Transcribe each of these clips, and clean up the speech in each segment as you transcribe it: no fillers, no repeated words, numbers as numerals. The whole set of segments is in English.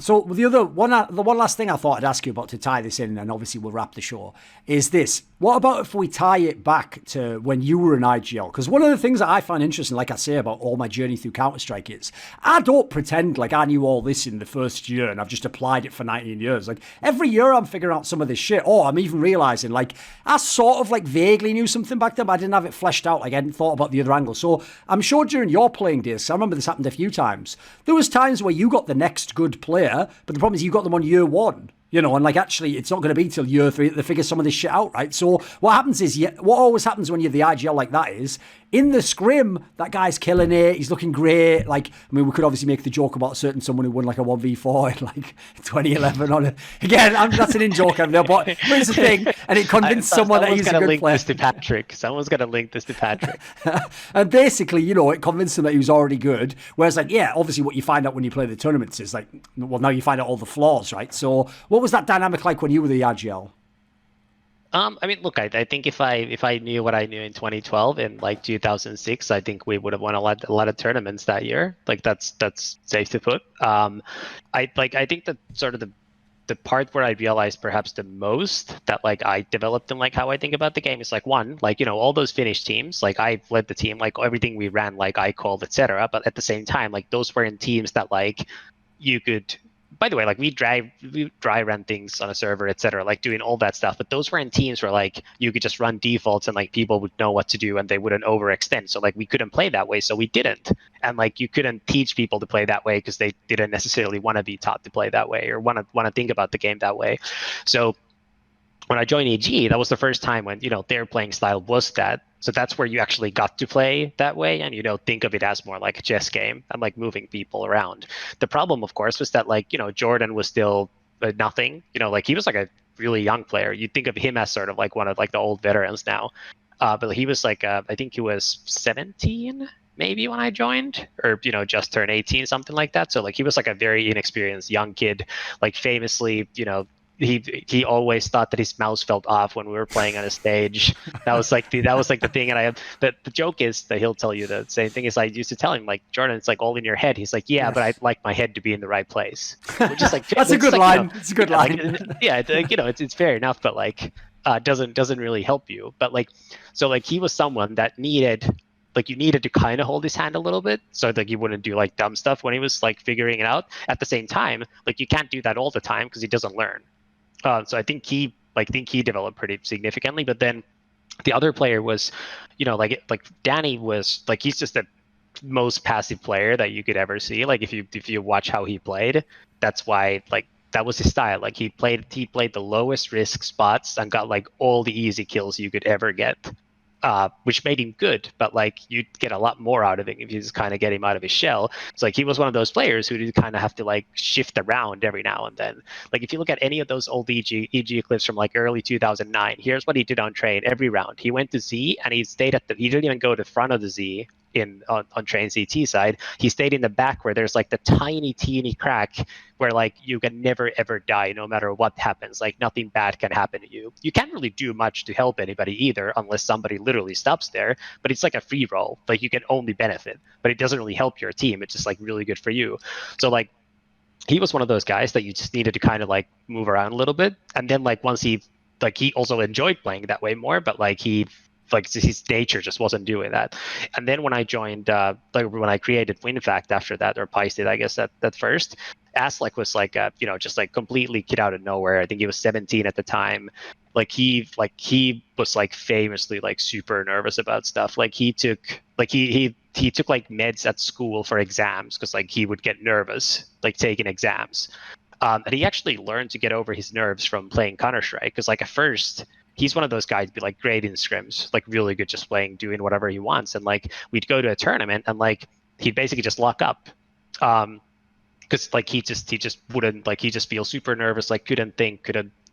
So the one last thing I thought I'd ask you about to tie this in, and obviously we'll wrap the show, is this. What about if we tie it back to when you were in IGL? Because one of the things that I find interesting, like I say about all my journey through Counter-Strike, is I don't pretend like I knew all this in the first year and I've just applied it for 19 years. Like every year I'm figuring out some of this shit. Or I'm even realizing like I sort of like vaguely knew something back then, but I didn't have it fleshed out. Like I hadn't thought about the other angle. So I'm sure during your playing days, I remember this happened a few times, there was times where you got the next good player, but the problem is you got them on year one. You know, and like actually, it's not going to be till year 3 that they figure some of this shit out, right? So what happens is, what always happens when you're the IGL like that is, in the scrim, that guy's killing it. He's looking great. Like, I mean, we could obviously make the joke about someone who won like a 1v4 in like 2011 on it. Again, that's an in-joke over there, but it's a thing, and it convinced someone that he's a good player. Someone's going to link this to Patrick. And basically, you know, it convinced him that he was already good. Whereas, like, yeah, obviously what you find out when you play the tournaments is like, well, now you find out all the flaws, right? So what was that dynamic like when you were the IGL? I mean, look, I think if I knew what I knew in 2012 and like 2006, I think we would have won a lot of tournaments that year. Like that's safe to put. I think that sort of the part where I realized perhaps the most that like I developed in like how I think about the game is like, one, like, you know, all those Finnish teams, like I led the team, like everything we ran, like I called, etc. But at the same time, like those were in teams that like you could. By the way, like we dry run things on a server, etc., like doing all that stuff. But those were in teams where like you could just run defaults and like people would know what to do and they wouldn't overextend. So like we couldn't play that way, so we didn't. And like you couldn't teach people to play that way because they didn't necessarily want to be taught to play that way or want to think about the game that way. So when I joined EG, that was the first time when, you know, their playing style was that. So that's where you actually got to play that way and, you know, think of it as more like a chess game and like moving people around. The problem, of course, was that like, you know, Jordan was still nothing, you know, like he was like a really young player. You think of him as sort of like one of like the old veterans now. But he was like, I think he was 17 maybe when I joined, or, you know, just turned 18, something like that. So like he was like a very inexperienced young kid, like famously, you know, he always thought that his mouse felt off when we were playing on a stage. That was like the thing. And the joke is that he'll tell you the same thing. Is I used to tell him like, Jordan, it's like all in your head. He's like, yeah, but I'd like my head to be in the right place. Which is like that's a good line. You know, it's a good line. Like, yeah, you know, it's fair enough, but like doesn't really help you. But like, so like he was someone that needed. Like you needed to kind of hold his hand a little bit so that he wouldn't do like dumb stuff when he was like figuring it out. At the same time, like you can't do that all the time because he doesn't learn. So I think he developed pretty significantly. But then the other player was, you know, like Danny was like he's just the most passive player that you could ever see. Like if you watch how he played, that's why like that was his style. Like he played the lowest risk spots and got like all the easy kills you could ever get. Which made him good, but like you'd get a lot more out of him if you just kind of get him out of his shell. So like he was one of those players who did kind of have to like shift around every now and then. Like if you look at any of those old EG clips from like early 2009, here's what he did on train every round. He went to Z and he stayed he didn't even go to the front of the Z on train CT side. He stayed in the back where there's like the teeny crack where like you can never ever die no matter what happens. Like nothing bad can happen to you. You can't really do much to help anybody either unless somebody literally stops there, but it's like a free roll. Like you can only benefit, but it doesn't really help your team. It's just like really good for you. So like he was one of those guys that you just needed to kind of like move around a little bit. And then like once he also enjoyed playing that way more, but like his nature just wasn't doing that. And then when I joined, when I created WinFact after that, or Pice did, I guess that first, Aslak was like, you know, just like completely kid out of nowhere. I think he was 17 at the time. Like he was like famously like super nervous about stuff. Like he took like meds at school for exams because like he would get nervous like taking exams. And he actually learned to get over his nerves from playing Counter-Strike because like at first, he's one of those guys be like great in scrims, like really good just playing, doing whatever he wants. And like we'd go to a tournament and like he'd basically just lock up. Because like he just wouldn't, like he just feels super nervous, like couldn't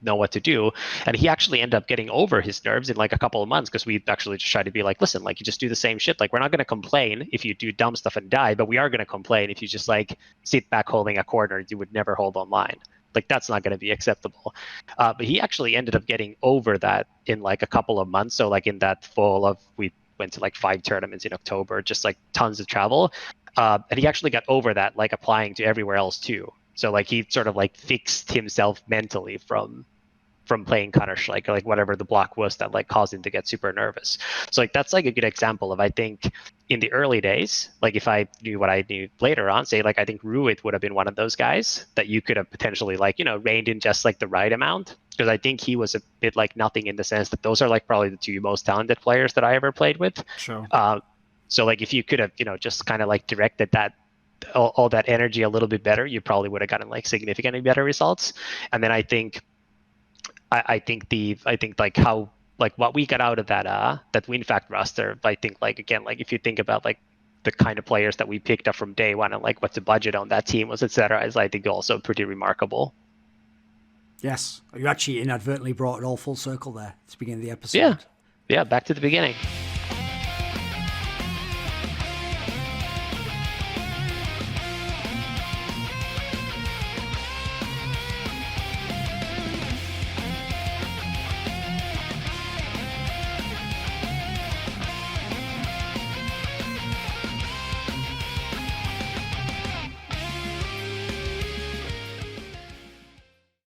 know what to do. And he actually ended up getting over his nerves in like a couple of months because we actually just tried to be like, listen, like you just do the same shit. Like we're not going to complain if you do dumb stuff and die, but we are going to complain if you just like sit back holding a corner you would never hold online. Like that's not going to be acceptable. But he actually ended up getting over that in like a couple of months. So like in that fall we went to like 5 tournaments in October, just like tons of travel. And he actually got over that, like applying to everywhere else too. So like he sort of like fixed himself mentally from playing Counter-Strike, or like whatever the block was that like caused him to get super nervous. So like that's like a good example of, I think, in the early days, like if I knew what I knew later on, say like I think Ruit would have been one of those guys that you could have potentially like, reined in just like the right amount, because I think he was a bit like nothing in the sense that those are like probably the two most talented players that I ever played with. Sure. So like if you could have, just kind of like directed that all that energy a little bit better, you probably would have gotten like significantly better results. And then I think like how like what we got out of that WinFact roster, I think like again, like if you think about like the kind of players that we picked up from day one and like what the budget on that team was, etc., is I think also pretty remarkable. Yes, you actually inadvertently brought it all full circle there at the beginning of the episode. Yeah, back to the beginning.